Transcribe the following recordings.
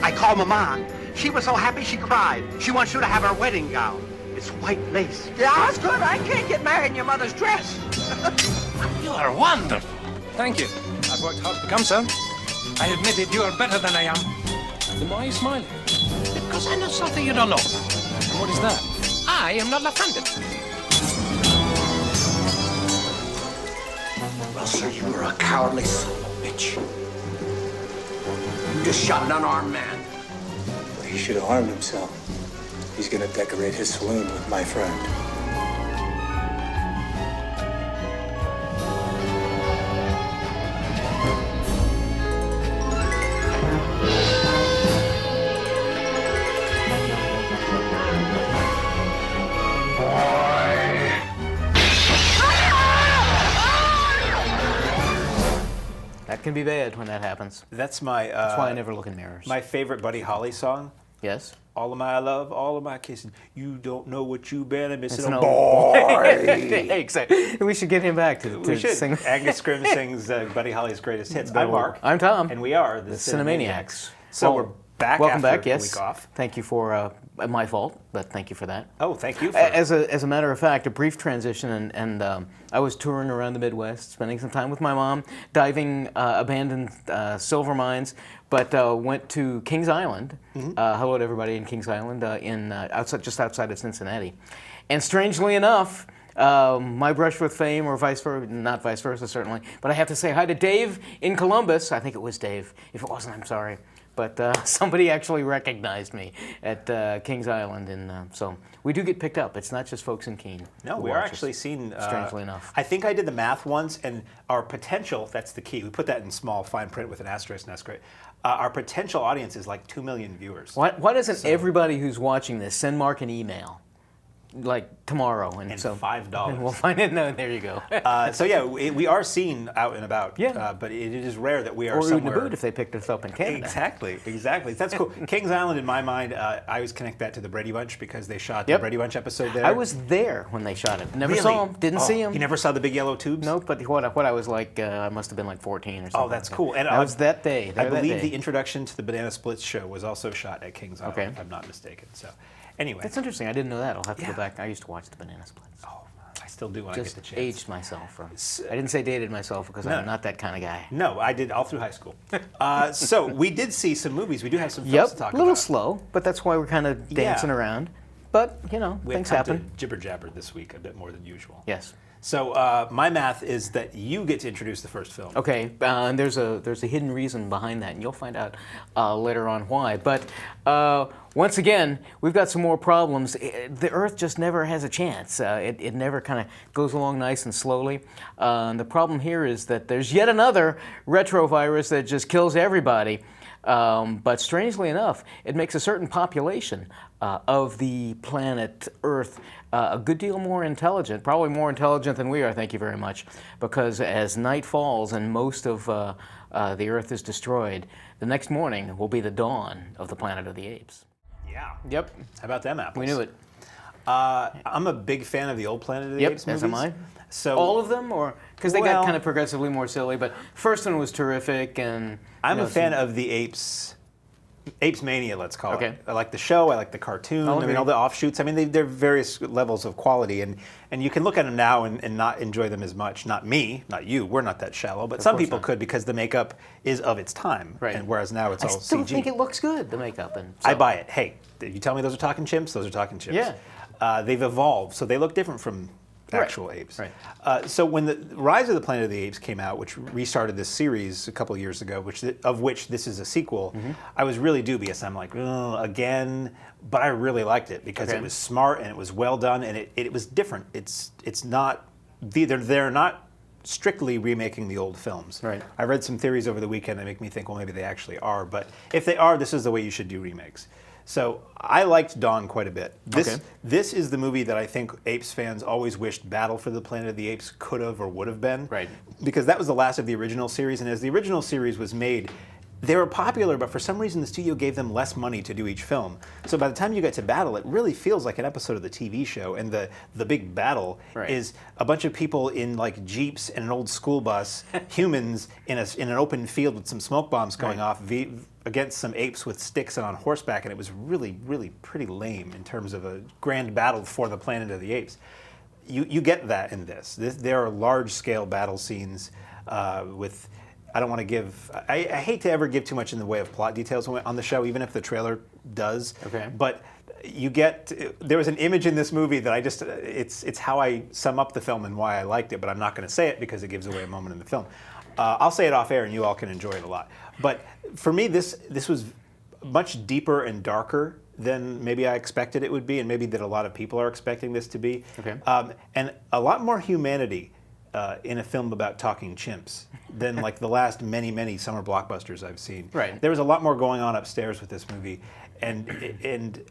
I called Mama. She was so happy she cried. She wants you to have her wedding gown. It's white lace. Yeah, that's good. I can't get married in your mother's dress. You are wonderful. Thank you. I've worked hard to become so. I admit it, you are better than I am. Then why are you smiling? Because I know something you don't know. And what is that? I am not left-handed. Well, sir, you were a cowardly son of a bitch. You just shot an unarmed man. Well, he should have harmed himself. He's gonna decorate his saloon with my friend. That can be bad when that happens. That's my. That's why I never look in mirrors. My favorite Buddy Holly song. Yes. All of my love, all of my kissing. You don't know what you've been missing, It's boy. Exactly. We should get him back to We should. sing. Angus Scrimm sings Buddy Holly's greatest hits. I'm Mark. I'm Tom. And we are the Cinemaniacs. So Well, we're back welcome after back. a Yes. week off. Thank you for my fault, but thank you for that. Oh, thank you. For As a matter of fact, a brief transition, and I was touring around the Midwest, spending some time with my mom, diving abandoned silver mines, but went to Kings Island. Hello to everybody in Kings Island, just outside of Cincinnati. And strangely enough, my brush with fame, or vice versa, not vice versa certainly, but I have to say hi to Dave in Columbus. I think it was Dave. If it wasn't, I'm sorry. But somebody actually recognized me at Kings Island, and so we do get picked up. It's not just folks in Keene. No, we are actually seen. Strangely enough. I think I did the math once, and our potential, that's the key. We put that in small, fine print with an asterisk, and that's great. Our potential audience is like 2 million viewers. Why doesn't everybody who's watching this send Mark an email? Like tomorrow, and so $5. We'll find it. No, there you go. So yeah, we are seen out and about. Yeah. But it is rare that we are Or somewhere. Boot if they picked us up in Canada. Exactly. That's cool. Kings Island, in my mind, I always connect that to the Brady Bunch because they shot Yep. the Brady Bunch episode there. I was there when they shot it. Never Really? saw him. Didn't see him. You never saw the big yellow tubes? Nope. But what I was like, I must have been like 14 or something. Oh, that's like cool. That. And that was that day. I there that believe day. the introduction to the Banana Splits show was also shot at Kings Island, Okay. if I'm not mistaken. So, anyway. That's interesting. I didn't know that. I'll have to Yeah. go back. I used to watch the Banana Splits. Oh, I still do when Just I get the chance. aged myself. I didn't say dated myself because No. I'm not that kind of guy. No, I did all through high school. So we did see some movies. We do have some films Yep, to talk a little about. slow, but that's why we're kind of dancing around. But, you know, We have things time happen. to jibber jabber this week a bit more than usual. Yes. So my math is that you get to introduce the first film. Okay, and there's a hidden reason behind that, and you'll find out later on why. But once again, we've got some more problems. The Earth just never has a chance. It never kind of goes along nice and slowly. And the problem here is that there's yet another retrovirus that just kills everybody. But strangely enough, it makes a certain population of the planet Earth a good deal more intelligent, probably more intelligent than we are, thank you very much, because as night falls and most of the Earth is destroyed, the next morning will be the dawn of the Planet of the Apes. Yeah. Yep. How about them apples? We knew it. I'm a big fan of the old Planet of the Yep, Apes as movies. am I. So All of them, or because they Well- got kind of progressively more silly, but first one was terrific, and I'm a fan of the Apes Mania, let's call Okay. it. I like the show. I like the cartoon. I'll I mean, agree. all the offshoots. I mean, they're various levels of quality, and you can look at them now and not enjoy them as much. Not me, not you. We're not that shallow, but some course people not. could because the makeup is of its time. Right. And whereas now it's I all still CG. think it looks good, the makeup. And I so- buy it. Hey, you tell me those are talking chimps? Those are talking chimps. Yeah. They've evolved, so they look different from actual apes. Right. So when the Rise of the Planet of the Apes came out, which restarted this series a couple of years ago, of which this is a sequel, I was really dubious. I'm like, again, but I really liked it because Okay. it was smart and it was well done and it was different. It's not they're not strictly remaking the old films. Right. I read some theories over the weekend that make me think, well, maybe they actually are. But if they are, this is the way you should do remakes. So I liked Dawn quite a bit. This is the movie that I think Apes fans always wished Battle for the Planet of the Apes could have or would have been. Right. Because that was the last of the original series, and as the original series was made, they were popular, but for some reason the studio gave them less money to do each film. So by the time you get to battle, it really feels like an episode of the TV show. And the big battle is a bunch of people in like jeeps and an old school bus, humans in an open field with some smoke bombs going off against some apes with sticks and on horseback. And it was really, really pretty lame in terms of a grand battle for the Planet of the Apes. You get that in this. There are large-scale battle scenes with. I don't want to give. I hate to ever give too much in the way of plot details on the show, even if the trailer does. Okay. But you get. There was an image in this movie that I just. It's how I sum up the film and why I liked it, but I'm not going to say it because it gives away a moment in the film. I'll say it off air, and you all can enjoy it a lot. But for me, this was much deeper and darker than maybe I expected it would be, and maybe that a lot of people are expecting this to be. Okay. And a lot more humanity in a film about talking chimps than like the last many summer blockbusters I've seen. Right. There was a lot more going on upstairs with this movie, and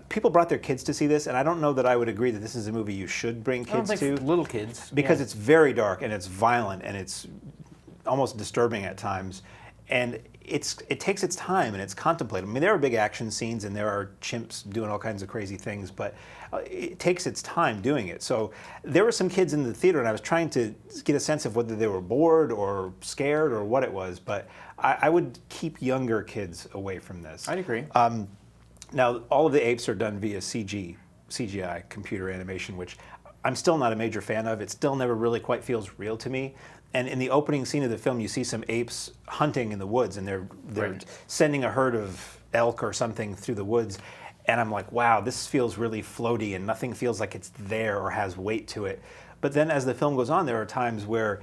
people brought their kids to see this, and I don't know that I would agree that this is a movie you should bring kids to. Little kids. Because it's very dark and it's violent and it's almost disturbing at times, and it takes its time and it's contemplative. I mean, there are big action scenes and there are chimps doing all kinds of crazy things, but it takes its time doing it. So there were some kids in the theater, and I was trying to get a sense of whether they were bored or scared or what it was, but I would keep younger kids away from this. I'd agree. Now, all of the apes are done via CGI, computer animation, which I'm still not a major fan of. It still never really quite feels real to me. And in the opening scene of the film, you see some apes hunting in the woods, and they're sending a herd of elk or something through the woods. And I'm like, wow, this feels really floaty, and nothing feels like it's there or has weight to it. But then as the film goes on, there are times where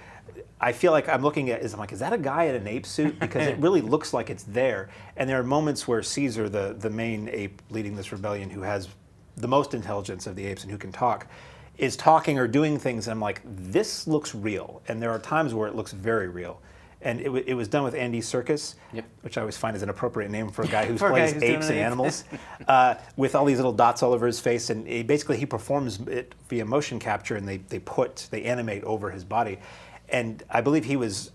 I feel like I'm looking at, is that a guy in an ape suit? Because it really looks like it's there. And there are moments where Caesar, the main ape leading this rebellion, who has the most intelligence of the apes and who can talk, is talking or doing things, and I'm like, this looks real. And there are times where it looks very real. And it was done with Andy Serkis, which I always find is an appropriate name for a guy who plays apes and animals, with all these little dots all over his face. And he performs it via motion capture, and they animate over his body. And I believe he was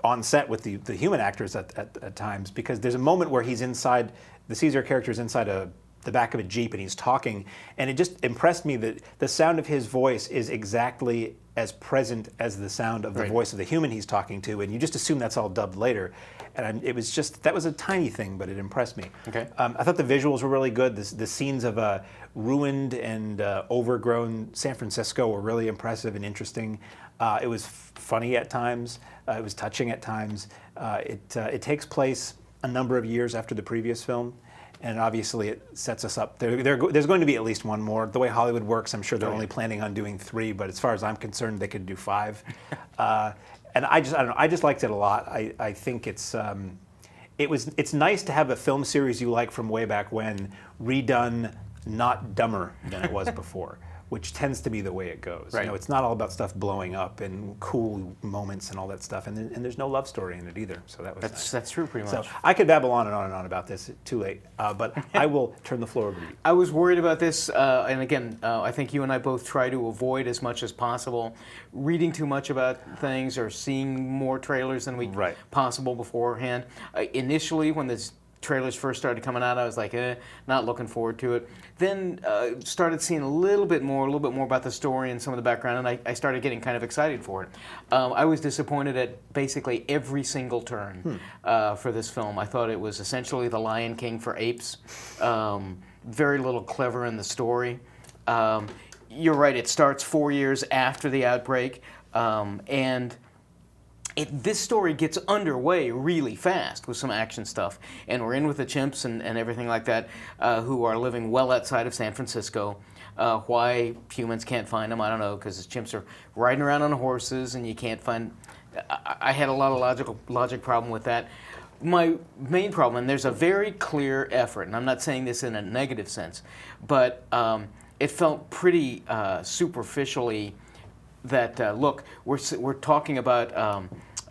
on set with the human actors at times, because there's a moment where he's inside, the Caesar character is inside the back of a Jeep, and he's talking, and it just impressed me that the sound of his voice is exactly as present as the sound of the voice of the human he's talking to, and you just assume that's all dubbed later. And it was just, that was a tiny thing, but it impressed me. Okay. I thought the visuals were really good. The scenes of ruined and overgrown San Francisco were really impressive and interesting. It was funny at times. It was touching at times. It takes place a number of years after the previous film. And obviously it sets us up. There's going to be at least one more. The way Hollywood works, I'm sure they're only planning on doing 3, but as far as I'm concerned, they could do 5. And I don't know, I just liked it a lot. I think it's nice to have a film series you like from way back when redone not dumber than it was before, which tends to be the way it goes. Right. You know, it's not all about stuff blowing up and cool moments and all that stuff, and there's no love story in it either. So that was nice. That's true, pretty much. So I could babble on and on and on about this. Too late, but I will turn the floor over to you. I was worried about this, and again, I think you and I both try to avoid as much as possible reading too much about things or seeing more trailers than possible beforehand. Initially, when this trailers first started coming out, I was like, not looking forward to it. Then started seeing a little bit more about the story and some of the background, and I started getting kind of excited for it. I was disappointed at basically every single turn for this film. I thought it was essentially The Lion King for apes. Very little clever in the story. You're right, it starts 4 years after the outbreak, and this story gets underway really fast with some action stuff, and we're in with the chimps and everything like that, who are living well outside of San Francisco. Why humans can't find them, I don't know, because the chimps are riding around on horses and you can't find. I had a lot of logic problem with that. My main problem, and there's a very clear effort, and I'm not saying this in a negative sense, but it felt pretty superficially that look, we're talking about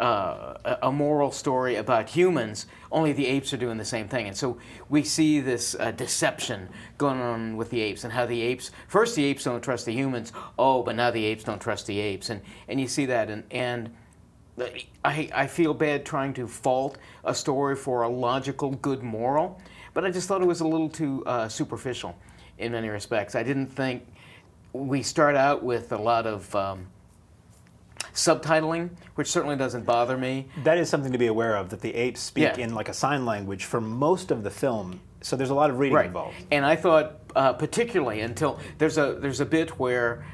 a moral story about humans, only the apes are doing the same thing. And so we see this deception going on with the apes, and how the apes don't trust the humans, but now the apes don't trust the apes, and you see that, and I feel bad trying to fault a story for a logical, good moral, but I just thought it was a little too superficial in many respects. I didn't think we start out with a lot of subtitling, which certainly doesn't bother me. That is something to be aware of, that the apes speak in like a sign language for most of the film, so there's a lot of reading involved. And I thought, particularly until there's a bit where,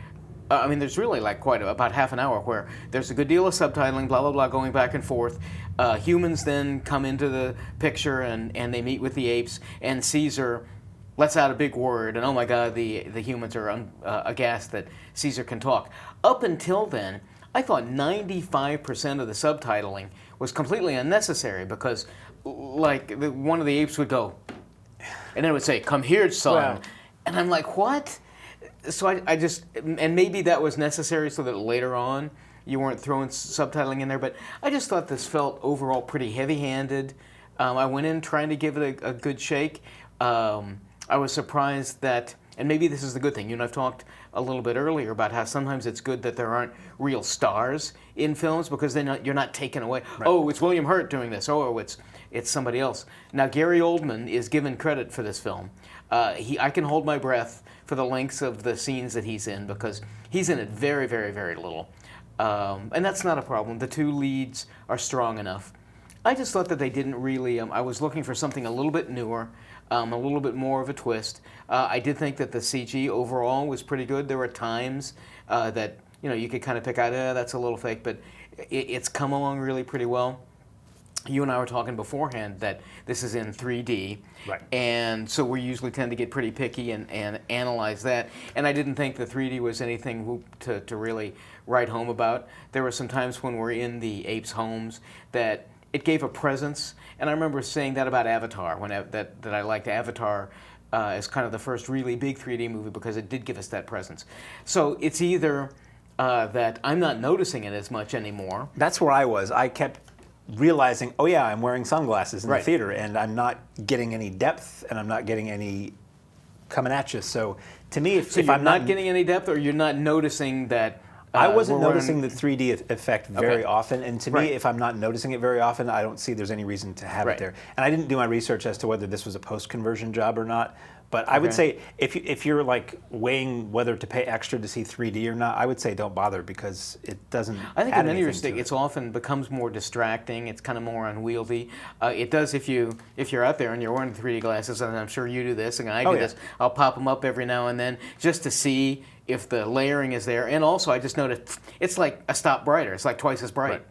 I mean, there's really like about half an hour where there's a good deal of subtitling, blah, blah, blah, going back and forth. Humans then come into the picture and they meet with the apes, and Caesar lets out a big word, and oh my God, the humans are aghast that Caesar can talk. Up until then, I thought 95% of the subtitling was completely unnecessary because, like, one of the apes would go, and then it would say, "Come here, son," Wow. and I'm like, what? So I just, and maybe that was necessary so that later on you weren't throwing subtitling in there, but I just thought this felt overall pretty heavy-handed. I went in trying to give it a good shake. I was surprised that, and maybe this is the good thing, you and I've talked a little bit earlier about how sometimes it's good that there aren't real stars in films because then you're not taken away. Right. Oh, it's William Hurt doing this. Oh, it's somebody else. Now, Gary Oldman is given credit for this film. I can hold my breath for the lengths of the scenes that he's in because he's in it very, very, very little. And that's not a problem. The two leads are strong enough. I just thought that they didn't really, I was looking for something a little bit newer, a little bit more of a twist. I did think that the CG overall was pretty good. There were times that you could kind of pick out, that's a little fake, but it's come along really pretty well. You and I were talking beforehand that this is in 3D, right? And so we usually tend to get pretty picky and analyze that. And I didn't think the 3D was anything to really write home about. There were some times when we're in the apes' homes that it gave a presence, and I remember saying that about Avatar, that I liked Avatar as kind of the first really big 3D movie because it did give us that presence. So it's either that I'm not noticing it as much anymore. That's where I was. I kept realizing, oh yeah, I'm wearing sunglasses in the theater, and I'm not getting any depth, and I'm not getting any coming at you. So to me, if you're I'm not getting any depth, or you're not noticing that. I wasn't noticing the 3D effect very often, and to me, if I'm not noticing it very often, I don't see there's any reason to have it there. And I didn't do my research as to whether this was a post-conversion job or not, but I would say if you're like weighing whether to pay extra to see 3D or not, I would say don't bother because it doesn't. I think add in many anything respects, to it. it's often becomes more distracting. It's kind of more unwieldy. It does if you're out there and you're wearing 3D glasses, and I'm sure you do this, and I do this. I'll pop them up every now and then just to see if the layering is there. And also, I just noticed it's like a stop brighter. It's like twice as bright.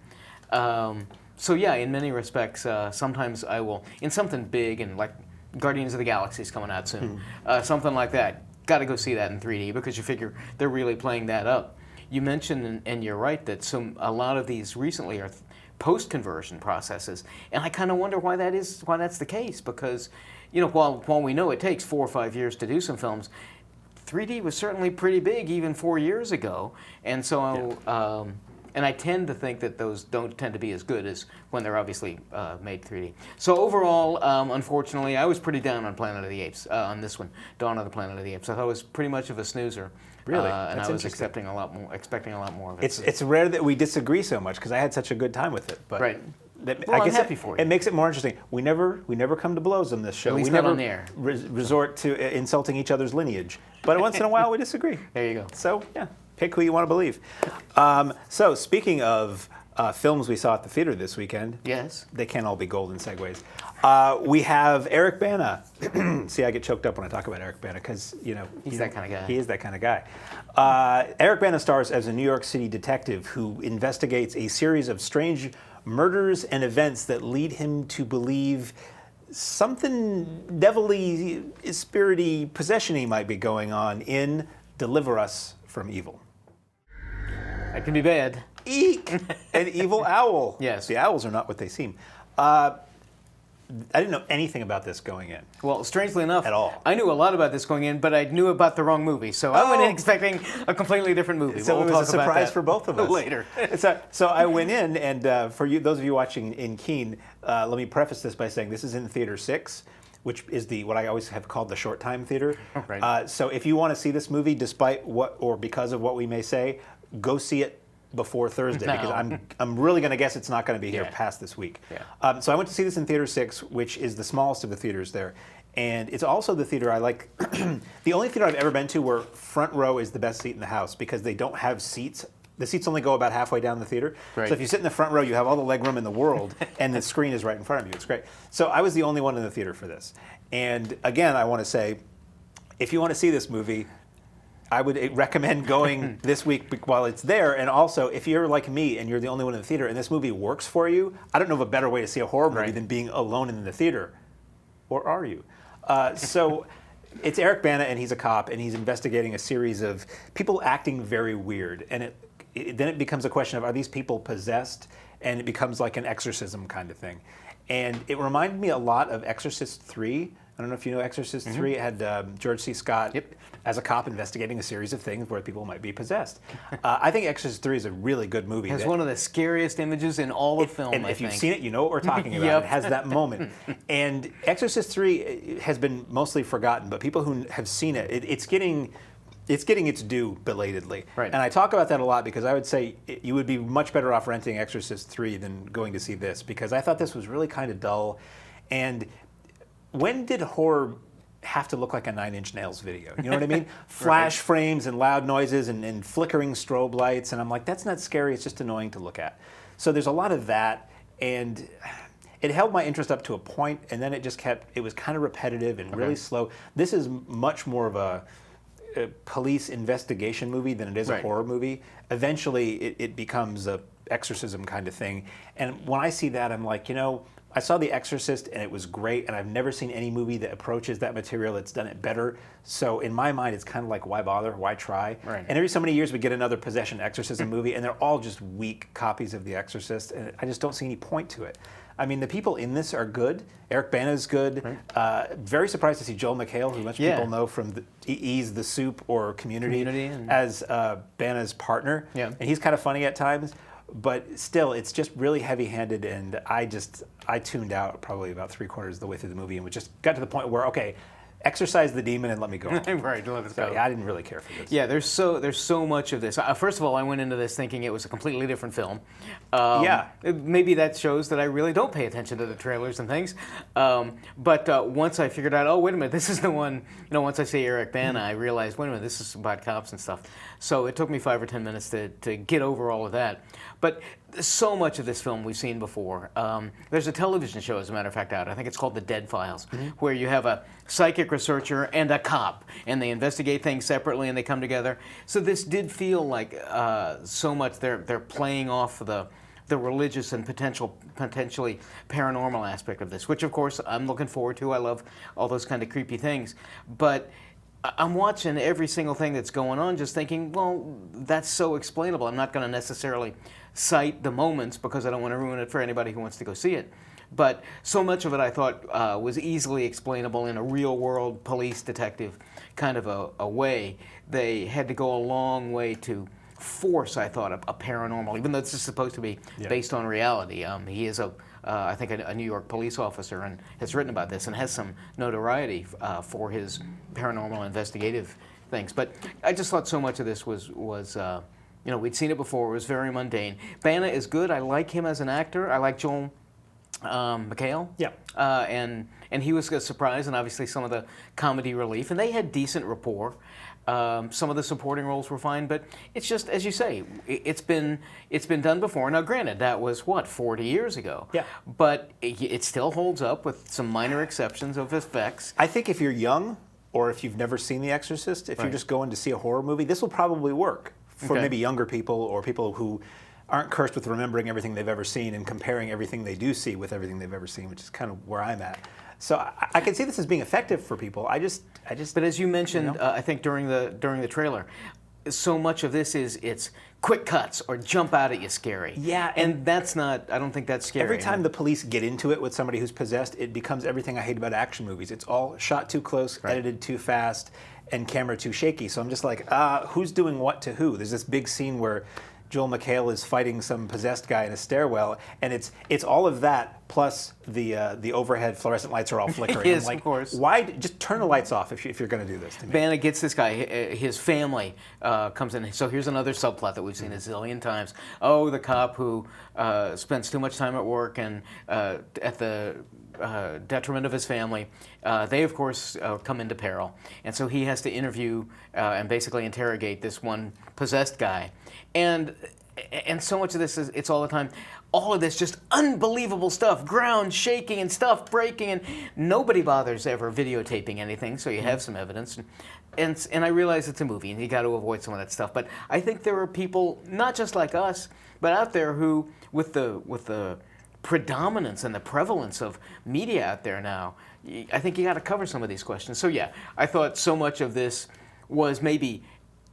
So yeah, in many respects, sometimes I will, in something big and like Guardians of the Galaxy is coming out soon, something like that, got to go see that in 3D because you figure they're really playing that up. You mentioned, and you're right, that a lot of these recently are post-conversion processes, and I kind of wonder why that's the case because, while we know it takes 4 or 5 years to do some films, 3D was certainly pretty big even 4 years ago, and so and I tend to think that those don't tend to be as good as when they're obviously made 3D. So overall, unfortunately, I was pretty down on Planet of the Apes on this one, Dawn of the Planet of the Apes. I thought it was pretty much of a snoozer. Really, and I was expecting a lot more of it. It's rare that we disagree so much because I had such a good time with it. But right. I I'm guess happy for you. It makes it more interesting. We never come to blows on this show. At least we not never on the air. Resort to insulting each other's lineage. But once in a while we disagree. There you go. So yeah, pick who you want to believe. So speaking of films we saw at the theater this weekend. Yes. They can't all be golden segues. We have Eric Bana. See, I get choked up when I talk about Eric Bana because he's that kind of guy. He is that kind of guy. Eric Bana stars as a New York City detective who investigates a series of strange murders and events that lead him to believe something devilly, spirity, possession-y might be going on in Deliver Us from Evil. That can be bad. Eek! An evil owl. Yes. The owls are not what they seem. I didn't know anything about this going in. Well, strangely enough, at all. I knew a lot about this going in, but I knew about the wrong movie. So I went in expecting a completely different movie. So we'll it was a talk about surprise that for both of us. later. So I went in, and for you, those of you watching in Keene, let me preface this by saying this is in Theater 6, which is what I always have called the short time theater. Right. So if you want to see this movie, despite what or because of what we may say, go see it before Thursday because I'm really going to guess it's not going to be here Yeah. past this week. Yeah. So I went to see this in Theater 6, which is the smallest of the theaters there. And it's also the theater I like. The only theater I've ever been to where front row is the best seat in the house because they don't have seats. The seats only go about halfway down the theater. Right. So if you sit in the front row, you have all the leg room in the world, and the screen is right in front of you. It's great. So I was the only one in the theater for this. And again, I want to say, if you want to see this movie, I would recommend going this week while it's there. And also, if you're like me and you're the only one in the theater and this movie works for you, I don't know of a better way to see a horror movie Right. than being alone in the theater. Or are you? So it's Eric Bana, and he's a cop, and he's investigating a series of people acting very weird. And then it becomes a question of, are these people possessed? And it becomes like an exorcism kind of thing. And it reminded me a lot of Exorcist 3. I don't know if you know Exorcist 3. It had George C. Scott as a cop investigating a series of things where people might be possessed. I think Exorcist 3 is a really good movie. It has one of the scariest images in all of film, And I if think. you've seen it, you know what we're talking about. Yep. It has that moment. And Exorcist 3 has been mostly forgotten, but people who have seen it, it's getting its due belatedly. Right. And I talk about that a lot because I would say you would be much better off renting Exorcist 3 than going to see this because I thought this was really kind of dull. And when did horror have to look like a Nine Inch Nails video? You know what I mean? Flash frames and loud noises and flickering strobe lights. And I'm like, that's not scary. It's just annoying to look at. So there's a lot of that. And it held my interest up to a point, and then it was kind of repetitive and really slow. This is much more of a police investigation movie than it is a horror movie. Eventually, it becomes a exorcism kind of thing. And when I see that, I'm like, I saw The Exorcist and it was great, and I've never seen any movie that approaches that material that's done it better. So in my mind, it's kind of like, why bother? Why try? Right. And every so many years, we get another possession exorcism movie, and they're all just weak copies of The Exorcist, and I just don't see any point to it. I mean, the people in this are good. Eric Bana's good. Very surprised to see Joel McHale, who much people know from Ease the Soup or Community as Bana's partner. Yeah. And he's kind of funny at times. But still, it's just really heavy-handed, and I tuned out probably about 3/4 of the way through the movie and just got to the point where, okay, exorcise the demon and let me go. Right, let us go. Yeah, I didn't really care for this. Yeah, there's so much of this. First of all, I went into this thinking it was a completely different film. Maybe that shows that I really don't pay attention to the trailers and things. But once I figured out, oh, wait a minute, this is the one, once I say Eric Bana, I realized, wait a minute, this is about cops and stuff. So it took me 5 or 10 minutes to get over all of that. But so much of this film we've seen before. There's a television show, as a matter of fact, out. I think it's called The Dead Files, where you have a psychic researcher and a cop, and they investigate things separately and they come together. So this did feel like so much they're playing off the religious and potentially paranormal aspect of this, which of course I'm looking forward to. I love all those kind of creepy things, but I'm watching every single thing that's going on just thinking, well, that's so explainable. I'm not going to necessarily cite the moments because I don't want to ruin it for anybody who wants to go see it. But so much of it I thought was easily explainable in a real-world police detective kind of a way. They had to go a long way to force, I thought, a paranormal, even though this is supposed to be based on reality. He is I think a New York police officer and has written about this and has some notoriety for his paranormal investigative things. But I just thought so much of this was we'd seen it before. It was very mundane. Bana is good. I like him as an actor. I like Joel McHale. Yeah. And he was a surprise, and obviously some of the comedy relief. And they had decent rapport. Some of the supporting roles were fine, but it's just, as you say, it's been done before. Now, granted, that was, 40 years ago? Yeah. But it still holds up with some minor exceptions of effects. I think if you're young, or if you've never seen The Exorcist, if you're just going to see a horror movie, this will probably work for maybe younger people or people who aren't cursed with remembering everything they've ever seen and comparing everything they do see with everything they've ever seen, which is kind of where I'm at. So I can see this as being effective for people. I just. But as you mentioned, I think during the trailer, so much of this is it's quick cuts or jump out at you scary. Yeah, and that's not. I don't think that's scary. Every time the police get into it with somebody who's possessed, it becomes everything I hate about action movies. It's all shot too close, edited too fast, and camera too shaky. So I'm just like, who's doing what to who? There's this big scene where Joel McHale is fighting some possessed guy in a stairwell, and it's all of that plus the overhead fluorescent lights are all flickering. Yes, I'm like, of course. Why just turn the lights off if you're going to do this to me? Vanna gets this guy, his family comes in. So here's another subplot that we've seen a zillion times. Oh, the cop who spends too much time at work and at the detriment of his family. They, of course, come into peril. And so he has to interview and basically interrogate this one possessed guy. And so much of this is, it's all the time, all of this just unbelievable stuff, ground shaking and stuff breaking, and nobody bothers ever videotaping anything, so you have some evidence. And I realize it's a movie, and you got to avoid some of that stuff. But I think there are people, not just like us, but out there who, with the predominance and the prevalence of media out there now, I think you got to cover some of these questions. So yeah, I thought so much of this was maybe,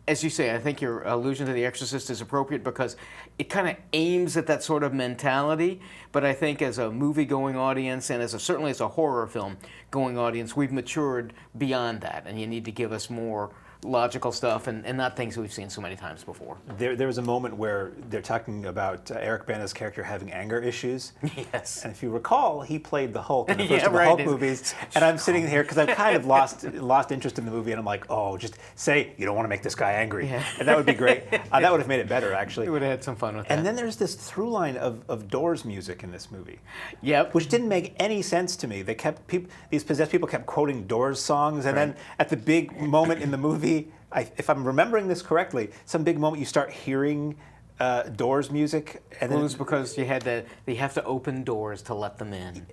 as you say, I think your allusion to The Exorcist is appropriate because it kind of aims at that sort of mentality. But I think as a movie-going audience and certainly as a horror film-going audience, we've matured beyond that, and you need to give us more logical stuff and not things we've seen so many times before. There was a moment where they're talking about Eric Bana's character having anger issues. Yes. And if you recall, he played the Hulk in the first Yeah, of the right. Hulk movies. And I'm sitting here because I've kind of lost interest in the movie, and I'm like, oh, just say you don't want to make this guy angry. Yeah. And that would be great. That would have made it better, actually. We would have had some fun with that. And then there's this through line of Doors music in this movie. Yep. Which didn't make any sense to me. These possessed people kept quoting Doors songs, and then at the big moment in the movie, if I'm remembering this correctly, some big moment you start hearing Doors music, and Well, then it was because you have to open doors to let them in.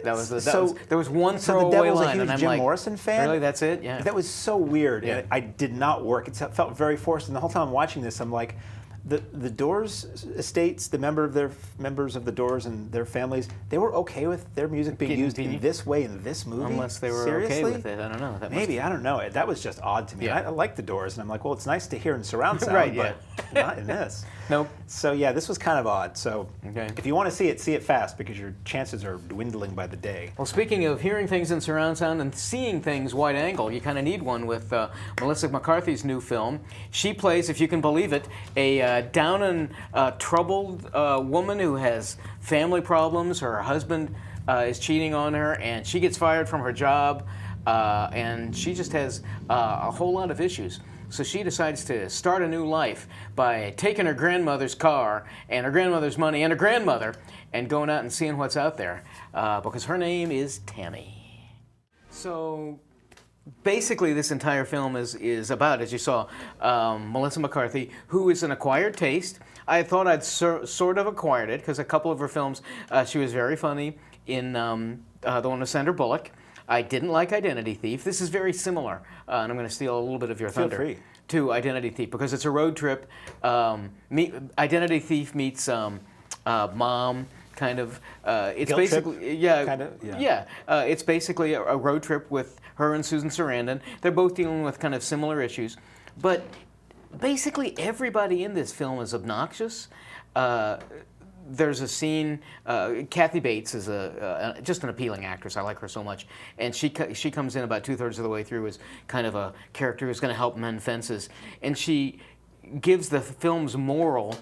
There was one So the throwaway Devil's a line, huge and I'm Jim like, Morrison fan. really, that's it? Yeah. That was so weird, Yeah. and it did not work. It felt very forced, and the whole time I'm watching this, I'm like, the Doors estates, the members of the Doors and their families, they were okay with their music being used in this way in this movie? Unless they were Seriously? okay with it, I don't know. Maybe, I don't know. That was just odd to me. Yeah. I like the Doors, and I'm like, well, it's nice to hear in surround sound, Right, but not in this. Nope. So yeah, this was kind of odd. So Okay. if you want to see it fast because your chances are dwindling by the day. Well, speaking of hearing things in surround sound and seeing things wide angle, you kind of need one with Melissa McCarthy's new film. She plays, if you can believe it, a down and troubled woman who has family problems. Her husband is cheating on her, and she gets fired from her job, and she just has a whole lot of issues. So she decides to start a new life by taking her grandmother's car and her grandmother's money and her grandmother and going out and seeing what's out there because her name is Tammy. So basically this entire film is about, as you saw, Melissa McCarthy, who is an acquired taste. I thought I'd sort of acquired it because a couple of her films, she was very funny in the one with Sandra Bullock. I didn't like Identity Thief. This is very similar, and I'm going to steal a little bit of your thunder. Feel free. To Identity Thief because it's a road trip. Identity Thief meets Mom, kind of. It's Guilt basically trip, kind of, yeah. It's basically a road trip with her and Susan Sarandon. They're both dealing with kind of similar issues, but basically everybody in this film is obnoxious. There's a scene. Kathy Bates is just an appealing actress. I like her so much, and she comes in about 2/3 of the way through as kind of a character who's going to help mend fences, and she gives the film's moral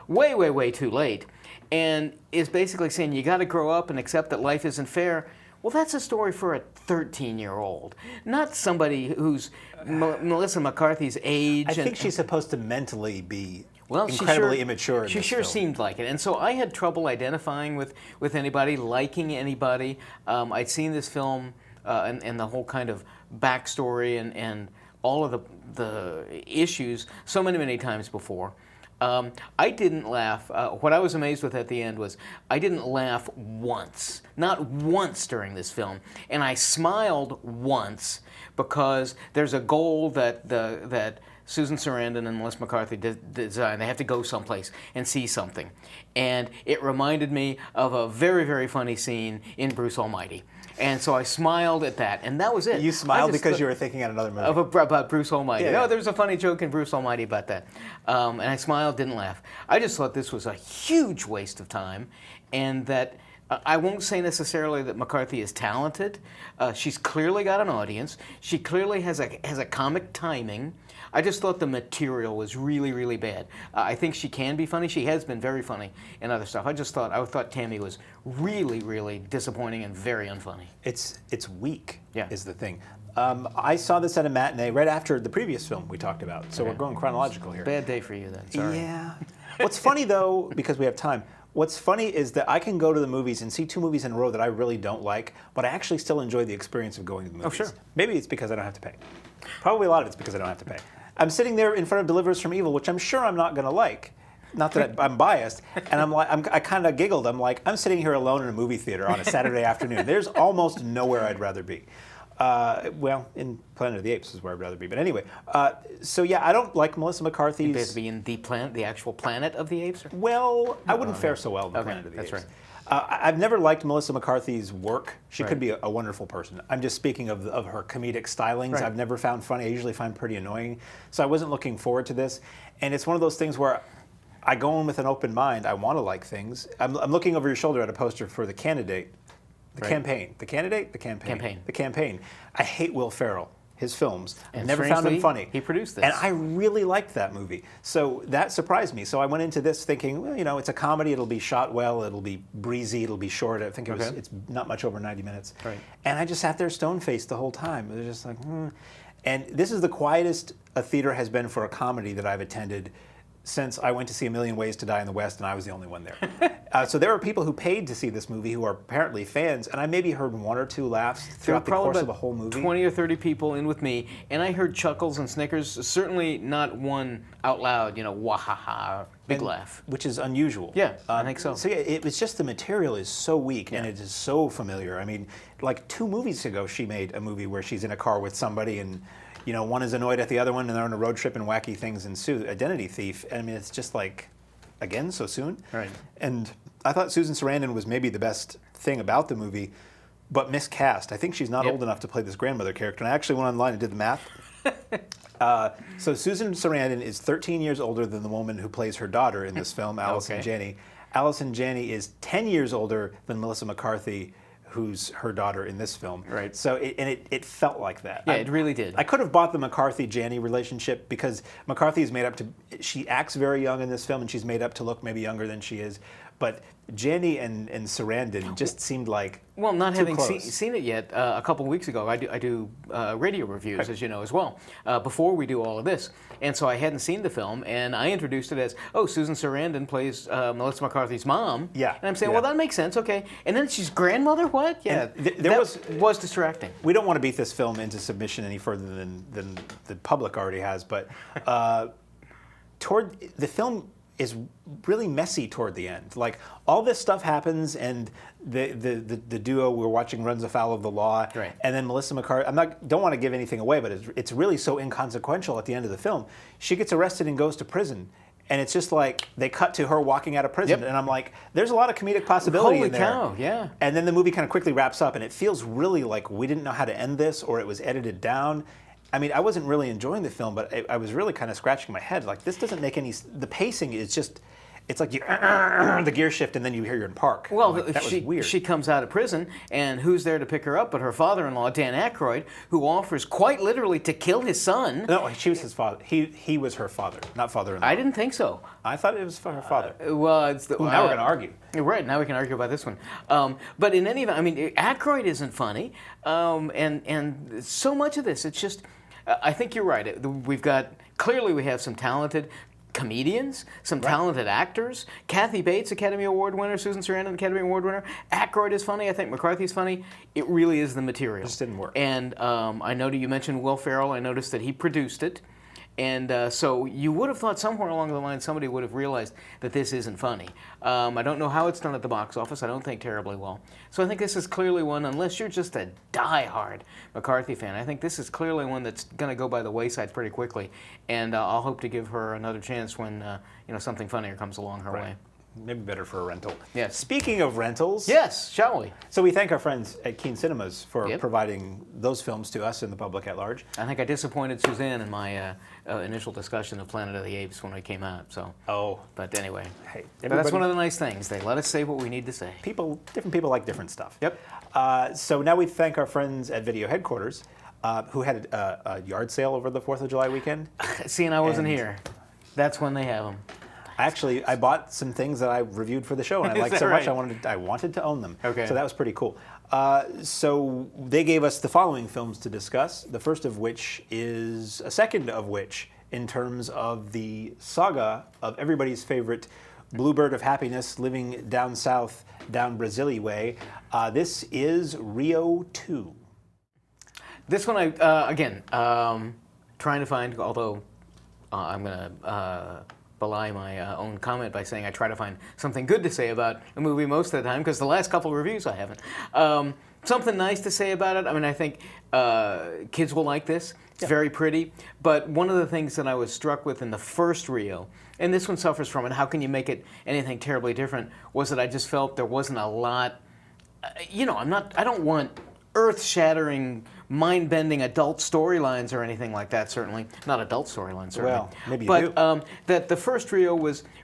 way too late, and is basically saying you got to grow up and accept that life isn't fair. Well, that's a story for a 13-year-old, not somebody who's Melissa McCarthy's age. I think she's supposed to mentally be incredibly she immature in She this sure film. seemed like it. And so I had trouble identifying with anybody, liking anybody. I'd seen this film and the whole kind of backstory and all of the issues so many times before. I didn't laugh. What I was amazed with at the end was I didn't laugh once, not once during this film. And I smiled once because there's a goal that Susan Sarandon and Melissa McCarthy designed. They have to go someplace and see something. And it reminded me of a very funny scene in Bruce Almighty. And so I smiled at that, and that was it. You smiled because you were thinking at another movie. About Bruce Almighty. Yeah. No, there was a funny joke in Bruce Almighty about that. And I smiled, didn't laugh. I just thought this was a huge waste of time, and that I won't say necessarily that McCarthy is talented. She's clearly got an audience. She clearly has a comic timing. I just thought the material was really, really bad. I think she can be funny. She has been very funny in other stuff. I thought Tammy was really, really disappointing and very unfunny. It's weak, Yeah. is the thing. I saw this at a matinee right after the previous film we talked about, so we're going chronological here. Bad day for you then. Sorry. Yeah. What's funny though, because we have time, what's funny is that I can go to the movies and see 2 movies in a row that I really don't like, but I actually still enjoy the experience of going to the movies. Oh, sure. Maybe it's because I don't have to pay. Probably a lot of it's because I don't have to pay. I'm sitting there in front of Deliverers from Evil, which I'm sure I'm not going to like. Not that I'm biased, and I kind of giggled. I'm like, I'm sitting here alone in a movie theater on a Saturday afternoon. There's almost nowhere I'd rather be. Well, in Planet of the Apes is where I'd rather be. But anyway, so yeah, I don't like Melissa McCarthy's. You have to be in the actual Planet of the Apes? Or? Well, I wouldn't fare so well in Okay, Planet of the that's Apes. right. I've never liked Melissa McCarthy's work. She Right. could be a wonderful person. I'm just speaking of her comedic stylings. Right. I've never found funny. I usually find pretty annoying. So I wasn't looking forward to this. And it's one of those things where I go in with an open mind. I want to like things. I'm looking over your shoulder at a poster for The Candidate. The Right. Campaign. The Candidate? The Campaign. Campaign. The Campaign. I hate Will Ferrell. His films. And Never found him strangely, funny. he produced this. And I really liked that movie. So that surprised me. So I went into this thinking, well, you know, it's a comedy. It'll be shot well. It'll be breezy. It'll be short. I think Okay. it's not much over 90 minutes. Right. And I just sat there stone-faced the whole time. It was just like, And this is the quietest a theater has been for a comedy that I've attended since I went to see A Million Ways to Die in the West, and I was the only one there. So there are people who paid to see this movie who are apparently fans, and I maybe heard 1 or 2 laughs There were throughout the probably course about of the whole movie. 20 or 30 people in with me, and I heard chuckles and snickers. Certainly not one out loud, wahaha, big And- laugh. Which is unusual. Yeah, I think so. So yeah, it was just the material is so weak and it is so familiar. I mean, like 2 movies ago, she made a movie where she's in a car with somebody and, one is annoyed at the other one and they're on a road trip and wacky things ensue. Identity Thief. I mean, it's just like, again, so soon. Right. And I thought Susan Sarandon was maybe the best thing about the movie, but miscast. I think she's not Yep. old enough to play this grandmother character. And I actually went online and did the math. So Susan Sarandon is 13 years older than the woman who plays her daughter in this film, Allison Okay. Janney. Allison Janney is 10 years older than Melissa McCarthy, who's her daughter in this film. Right. So it felt like that. Yeah, it really did. I could have bought the McCarthy-Janney relationship because McCarthy is made up to. She acts very young in this film, and she's made up to look maybe younger than she is. But Janney and Sarandon just seemed like Well, not too having close. seen it yet, a couple weeks ago, I do radio reviews, as you know, as well, before we do all of this. And so I hadn't seen the film, and I introduced it as, Susan Sarandon plays Melissa McCarthy's mom. Yeah, And I'm saying, yeah. well, that makes sense, okay. And then she's grandmother, what? Yeah, And there that was distracting. We don't want to beat this film into submission any further than the public already has, but toward the film is really messy toward the end. Like all this stuff happens, and the duo we're watching runs afoul of the law, Right. and then Melissa McCarthy. Don't want to give anything away, but it's really so inconsequential at the end of the film. She gets arrested and goes to prison. And it's just like they cut to her walking out of prison, Yep. and I'm like, "There's a lot of comedic possibility Holy in there." cow, yeah. And then the movie kind of quickly wraps up, and it feels really like we didn't know how to end this, or it was edited down. I mean, I wasn't really enjoying the film, but I was really kind of scratching my head. Like, this doesn't make any. The pacing is just. It's like you the gear shift, and then you hear you're in park. Well, I'm like, that was weird. she comes out of prison, and who's there to pick her up but her father-in-law, Dan Aykroyd, who offers quite literally to kill his son. No, she was his father. He was her father, not father-in-law. I didn't think so. I thought it was for her father. Well, it's the, Ooh, now we're going to argue. Right, now we can argue about this one. But in any event, I mean, Aykroyd isn't funny, and so much of this, it's just, I think you're right. Clearly we have some talented comedians, some talented actors. Kathy Bates, Academy Award winner. Susan Sarandon, Academy Award winner. Aykroyd is funny. I think McCarthy's funny. It really is the material. It just didn't work. And I know that you mentioned Will Ferrell. I noticed that he produced it. And so you would have thought somewhere along the line somebody would have realized that this isn't funny. I don't know how it's done at the box office. I don't think terribly well. So I think this is clearly one, unless you're just a die-hard McCarthy fan, I think this is clearly one that's going to go by the wayside pretty quickly. And I'll hope to give her another chance when something funnier comes along her way. maybe better for a rental. Yes. Speaking of rentals, Yes, shall we? so we thank our friends at Keene Cinemas for Yep. providing those films to us and the public at large. I think I disappointed Suzanne in my initial discussion of Planet of the Apes when it came out. So, Oh, but anyway, hey, but that's one of the nice things. They let us say what we need to say. different people like different stuff. Yep. So now we thank our friends at Video Headquarters, who had a yard sale over the 4th of July weekend. See, and I wasn't And- here. That's when they have them. Actually, I bought some things that I reviewed for the show, and I Is liked that so much right? I wanted to own them. Okay. So that was pretty cool. So they gave us the following films to discuss. The first of which is a second of which, in terms of the saga of everybody's favorite Bluebird of Happiness living down south, down Brazili way. This is Rio 2. This one, I again trying to find. Although I'm gonna belie my own comment by saying I try to find something good to say about a movie most of the time, because the last couple of reviews I haven't. Something nice to say about it. I mean, I think kids will like this. It's very pretty. But one of the things that I was struck with in the first Rio, and this one suffers from it, how can you make it anything terribly different, was that I just felt there wasn't a lot. I don't want earth-shattering, mind-bending adult storylines or anything like that, certainly. Not adult storylines, certainly. Well, maybe you but, do. That the first Rio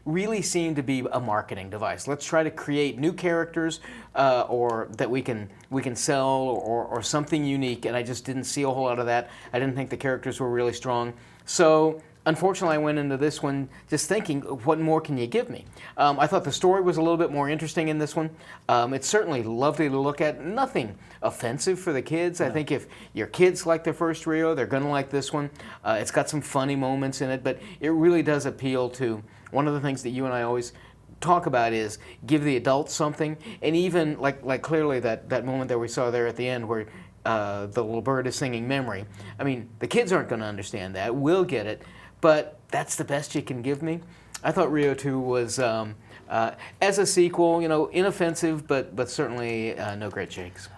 really seemed to be a marketing device. Let's try to create new characters or that we can sell or something unique, and I just didn't see a whole lot of that. I didn't think the characters were really strong. So unfortunately, I went into this one just thinking, what more can you give me? I thought the story was a little bit more interesting in this one. It's certainly lovely to look at. Nothing offensive for the kids. I think if your kids like the first Rio, they're going to like this one. It's got some funny moments in it, but it really does appeal to one of the things that you and I always talk about is give the adults something, and even like clearly that moment that we saw there at the end where the little bird is singing Memory. I mean, the kids aren't going to understand that. We'll get it. But that's the best you can give me. I thought Rio 2 was, as a sequel, inoffensive, but certainly no great shakes.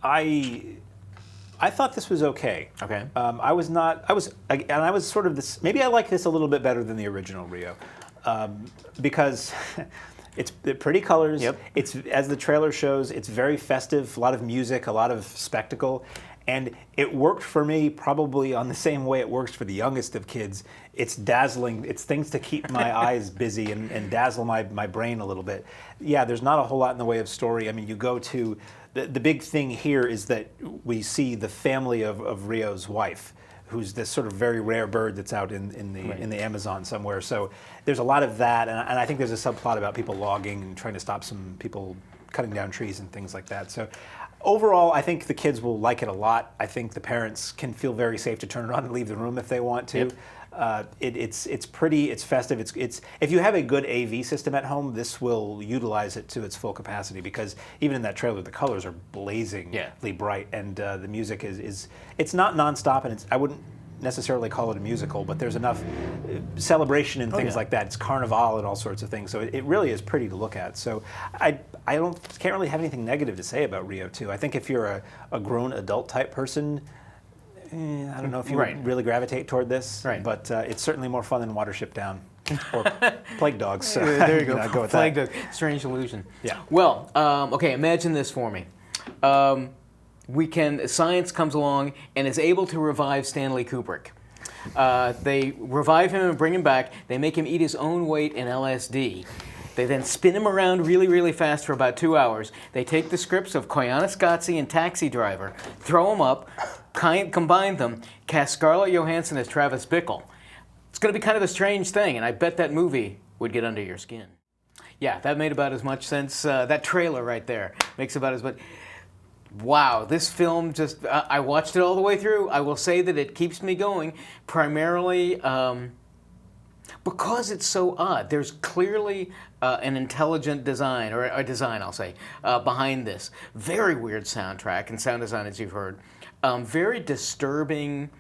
I thought this was okay. Okay. I was sort of this. Maybe I like this a little bit better than the original Rio, because it's pretty colors. Yep. It's, as the trailer shows, it's very festive. A lot of music, a lot of spectacle. And it worked for me probably on the same way it works for the youngest of kids. It's dazzling. It's things to keep my eyes busy and dazzle my brain a little bit. Yeah, there's not a whole lot in the way of story. I mean, you go to... The big thing here is that we see the family of Rio's wife, who's this sort of very rare bird that's out in the Amazon somewhere. So there's a lot of that. And I think there's a subplot about people logging and trying to stop some people cutting down trees and things like that. So overall, I think the kids will like it a lot. I think the parents can feel very safe to turn it on and leave the room if they want to. Yep. It's pretty. It's festive. It's if you have a good AV system at home, this will utilize it to its full capacity, because even in that trailer, the colors are blazingly bright, and the music is it's not nonstop, and I wouldn't necessarily call it a musical, but there's enough celebration and things like that. It's carnival and all sorts of things, so it really is pretty to look at. So I can't really have anything negative to say about Rio 2. I think if you're a grown adult type person, I don't know if you would really gravitate toward this, but it's certainly more fun than Watership Down or Plague Dogs. So There you go. go with Plague that. Dog. Strange illusion. Yeah. Well, okay, imagine this for me. Science comes along and is able to revive Stanley Kubrick. They revive him and bring him back. They make him eat his own weight in LSD. They then spin him around really, really fast for about 2 hours. They take the scripts of Koyaanisqatsi and Taxi Driver, throw them up, combine them, cast Scarlett Johansson as Travis Bickle. It's going to be kind of a strange thing, and I bet that movie would get under your skin. Yeah, that made about as much sense. That trailer right there makes about as much. Wow, this film just, I watched it all the way through. I will say that it keeps me going primarily because it's so odd. There's clearly an intelligent design, or a design, I'll say, behind this. Very weird soundtrack and sound design, as you've heard. Very disturbing,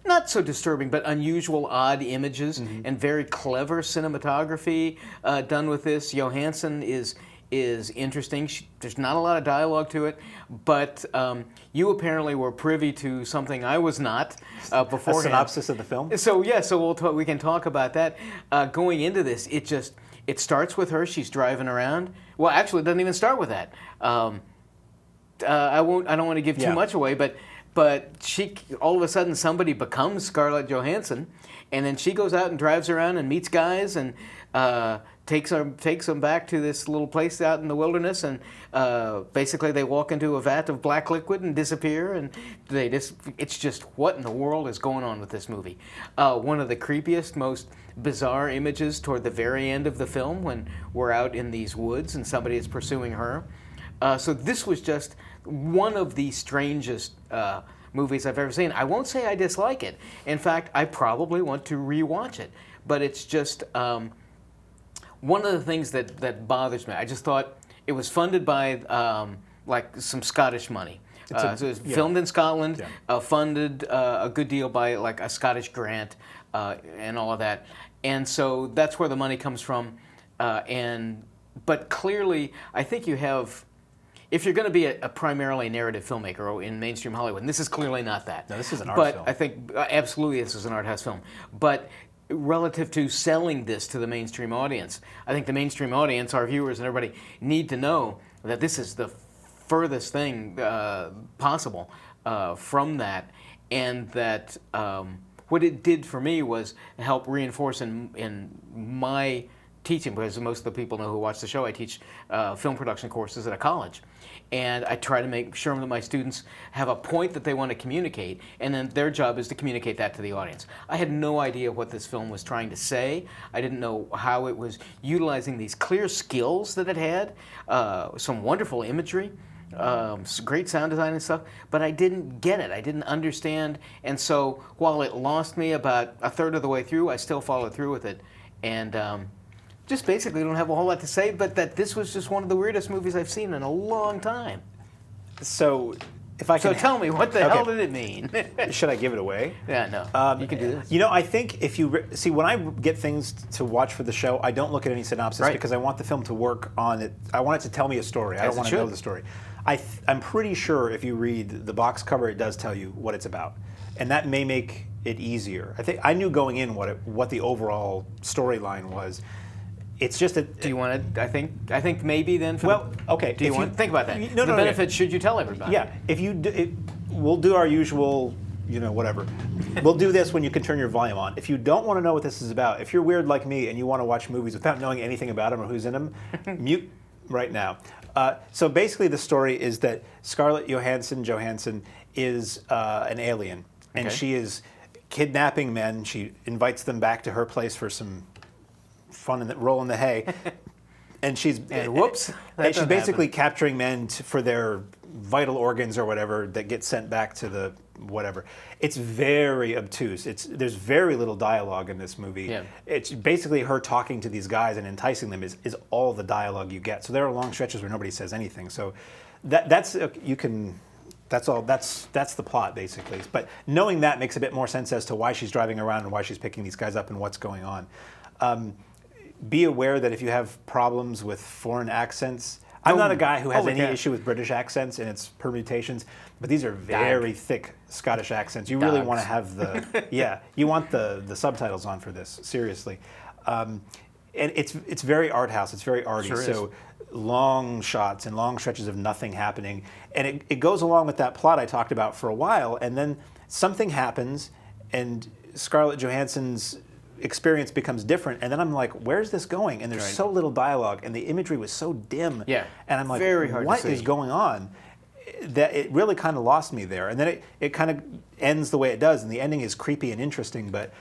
not so disturbing, but unusual, odd images, and very clever cinematography done with this. Johansson is interesting. There's not a lot of dialogue to it, but you apparently were privy to something I was not beforehand. A synopsis of the film? So yeah, so we can talk about that. Going into this, It starts with her. She's driving around. Well, actually, it doesn't even start with that. I don't want to give too much away, but she all of a sudden somebody becomes Scarlett Johansson, and then she goes out and drives around and meets guys and takes them back to this little place out in the wilderness, and basically they walk into a vat of black liquid and disappear, and it's just what in the world is going on with this movie? One of the creepiest, most bizarre images toward the very end of the film when we're out in these woods and somebody is pursuing her. So this was just one of the strangest movies I've ever seen. I won't say I dislike it. In fact, I probably want to rewatch it. But it's just one of the things that bothers me. I just thought it was funded by like some Scottish money. So it was filmed in Scotland, funded a good deal by like a Scottish grant and all of that. And so that's where the money comes from. But clearly, I think you have... If you're going to be a primarily narrative filmmaker in mainstream Hollywood, and this is clearly not that. No, this is an art film. But I think absolutely this is an art house film. But relative to selling this to the mainstream audience, I think the mainstream audience, our viewers and everybody, need to know that this is the furthest thing possible from that, and that what it did for me was help reinforce in my teaching, because most of the people know who watch the show, I teach film production courses at a college. And I try to make sure that my students have a point that they want to communicate, and then their job is to communicate that to the audience. I had no idea what this film was trying to say. I didn't know how it was utilizing these clear skills that it had, some wonderful imagery, great sound design and stuff, but I didn't get it. I didn't understand. And so while it lost me about a third of the way through, I still followed through with it. And just basically don't have a whole lot to say, but that this was just one of the weirdest movies I've seen in a long time. So, if I can... So tell me, what the hell did it mean? Should I give it away? Yeah, no. You can do this. You know, I think if you... See, when I get things to watch for the show, I don't look at any synopsis because I want the film to work on it. I want it to tell me a story. I don't want to know the story. I'm pretty sure if you read the box cover, it does tell you what it's about. And that may make it easier. I knew going in what the overall storyline was. It's just that. Do you want to? I think maybe then. Okay. Do you want to think about that? No, the benefit should you tell everybody? Yeah. If you, we'll do our usual, whatever. We'll do this when you can turn your volume on. If you don't want to know what this is about, if you're weird like me and you want to watch movies without knowing anything about them or who's in them, mute right now. So basically, the story is that Scarlett Johansson is an alien, and she is kidnapping men. She invites them back to her place for some fun in rolling the hay, and she's basically capturing men for their vital organs or whatever that get sent back to the whatever. It's very obtuse. There's very little dialogue in this movie. Yeah. It's basically her talking to these guys and enticing them is all the dialogue you get. So there are long stretches where nobody says anything. So that's the plot basically. But knowing that makes a bit more sense as to why she's driving around and why she's picking these guys up and what's going on. Be aware that if you have problems with foreign accents, I'm not a guy who has any issue with British accents and its permutations, but these are very thick Scottish accents. You really want to have you want the subtitles on for this, seriously. And it's very art house, it's very arty. Sure so long shots and long stretches of nothing happening. And it goes along with that plot I talked about for a while, and then something happens and Scarlett Johansson's experience becomes different, and then I'm like, where's this going? And there's so little dialogue, and the imagery was so dim. Yeah. And I'm like, what is going on? That it really kind of lost me there. And then it kind of ends the way it does, and the ending is creepy and interesting, but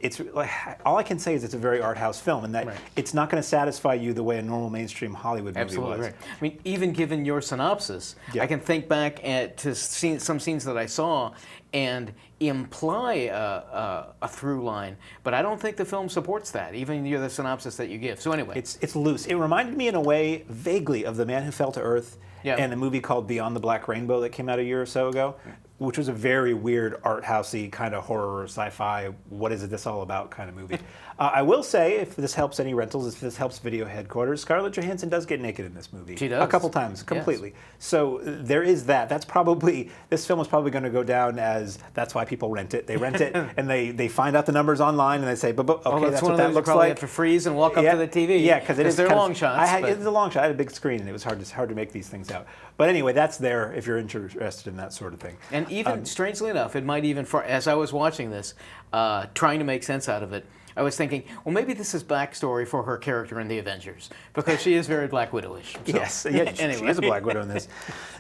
it's like, all I can say is it's a very art house film, and that it's not going to satisfy you the way a normal mainstream Hollywood movie was. Right. I mean, even given your synopsis, I can think back to some scenes that I saw and imply a through line, but I don't think the film supports that, even the synopsis that you give. So anyway. It's loose. It reminded me in a way, vaguely, of The Man Who Fell to Earth and a movie called Beyond the Black Rainbow that came out a year or so ago, which was a very weird art housey kind of horror, sci-fi, what is this all about kind of movie. I will say, if this helps any rentals, if this helps video headquarters, Scarlett Johansson does get naked in this movie. She does. A couple times, completely. Yes. So there is that. This film is probably going to go down as, that's why people people rent it. They rent it and they find out the numbers online and they say, okay, Although that's one what of that those looks probably like. have to freeze and walk up to the TV. Yeah, because they're long shots. It's a long shot. I had a big screen and it was hard to make these things out. But anyway, that's there if you're interested in that sort of thing. And even, strangely enough, it might even, as I was watching this, trying to make sense out of it, I was thinking, well, maybe this is backstory for her character in the Avengers, because she is very Black Widowish. So. Yes, yeah, anyway. she is a Black Widow in this.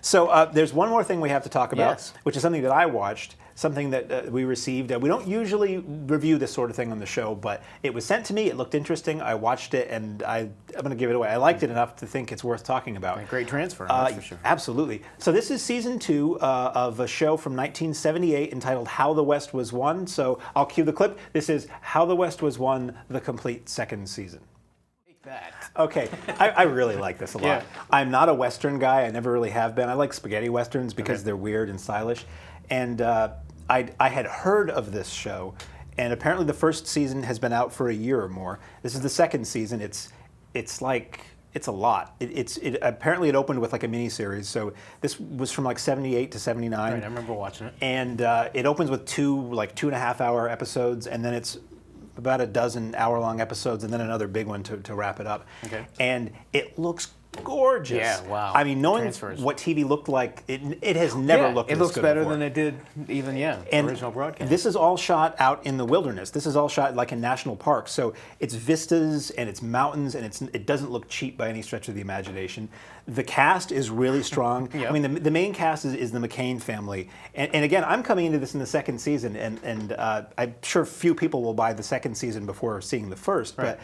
So there's one more thing we have to talk about, Yes. which is something that I watched, something that we received. We don't usually review this sort of thing on the show, but it was sent to me. It looked interesting. I watched it, and I'm going to give it away. I liked it enough to think it's worth talking about. A great transfer, that's for sure. Absolutely. So this is season 2 of a show from 1978 entitled How the West Was Won. So I'll cue the clip. This is How the West Was Won, the complete second season. Okay, I really like this a lot. Yeah. I'm not a Western guy. I never really have been. I like spaghetti Westerns because they're weird and stylish. And I had heard of this show, and apparently the first season has been out for a year or more. This is the second season. It's a lot. Apparently it opened with like a mini series. So this was from like 78 to 79. Right, I remember watching it. And it opens with 2.5 hour episodes, and then it's about a dozen hour-long episodes, and then another big one to wrap it up. Okay. And it looks gorgeous. Yeah, wow. I mean, knowing Transfers. what TV looked like, it has never looked it this looks good better before. than it did even, And original broadcast. this is all shot out in the wilderness. This is all shot like in national parks. So it's vistas and it's mountains, and it doesn't look cheap by any stretch of the imagination. The cast is really strong. Yep. I mean, the main cast is the McCain family. And again, I'm coming into this in the second season, and I'm sure few people will buy the second season before seeing the first. Right. But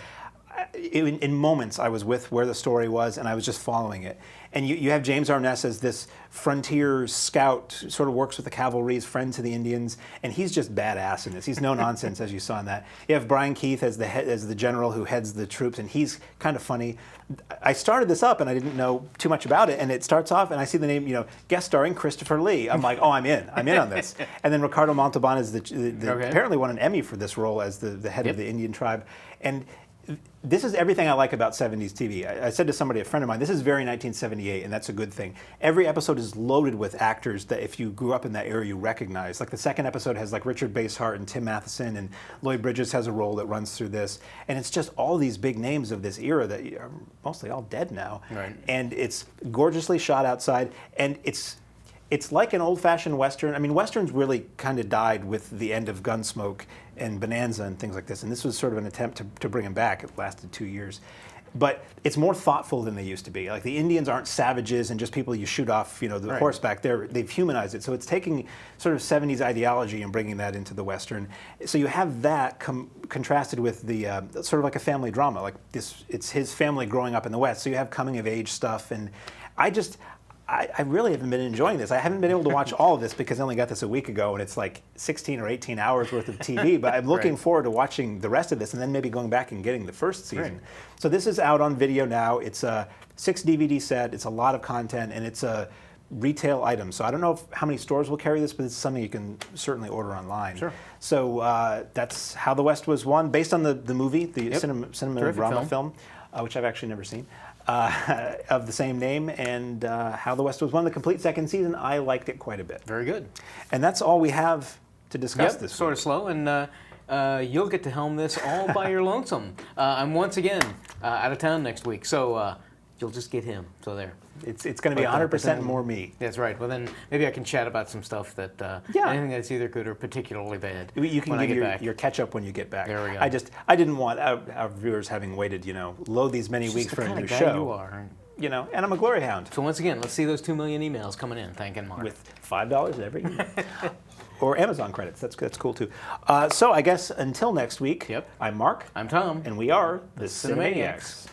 in moments, I was with where the story was, and I was just following it. And you have James Arness as this frontier scout, sort of works with the cavalry, is friend to the Indians, and he's just badass in this. He's no nonsense, as you saw in that. You have Brian Keith as the general who heads the troops, and he's kind of funny. I started this up, and I didn't know too much about it, and it starts off, and I see the name, guest starring Christopher Lee. I'm like, oh, I'm in on this. And then Ricardo Montalban is apparently won an Emmy for this role as the head of the Indian tribe. And this is everything I like about 70s TV. I said to somebody, a friend of mine, this is very 1978, and that's a good thing. Every episode is loaded with actors that if you grew up in that era, you recognize. Like the second episode has like Richard Basehart and Tim Matheson, and Lloyd Bridges has a role that runs through this. And it's just all these big names of this era that are mostly all dead now. Right. And it's gorgeously shot outside, and it's like an old-fashioned Western. I mean, Westerns really kind of died with the end of Gunsmoke and Bonanza and things like this, and this was sort of an attempt to bring them back. It lasted 2 years. But it's more thoughtful than they used to be. Like, the Indians aren't savages and just people you shoot off, the horseback. They've humanized it. So it's taking sort of 70s ideology and bringing that into the Western. So you have that contrasted with the sort of like a family drama. Like it's his family growing up in the West. So you have coming-of-age stuff, and I really haven't been enjoying this. I haven't been able to watch all of this because I only got this a week ago, and it's like 16 or 18 hours worth of TV. But I'm looking forward to watching the rest of this, and then maybe going back and getting the first season. Right. So this is out on video now. It's a 6 DVD set. It's a lot of content, and it's a retail item. So I don't know how many stores will carry this, but it's something you can certainly order online. Sure. So that's How the West Was Won, based on the movie, the cinema drama film, which I've actually never seen. Of the same name, and How the West Was Won, the complete second season. I liked it quite a bit. Very good. And that's all we have to discuss this week. Sort of slow, and you'll get to helm this all by your lonesome. I'm once again out of town next week, so you'll just get him. So there. It's going to be 100% more me. That's right. Well, then maybe I can chat about some stuff that anything that's either good or particularly bad. You can when give your catch up when you get back. There we go. I didn't want our viewers having waited, load these many weeks for a new show. You are. And I'm a glory hound. So once again, let's see those 2 million emails coming in thanking Mark. With $5 every email. Or Amazon credits. That's cool too. So I guess until next week, I'm Mark. I'm Tom. And we are the Cinemaniacs.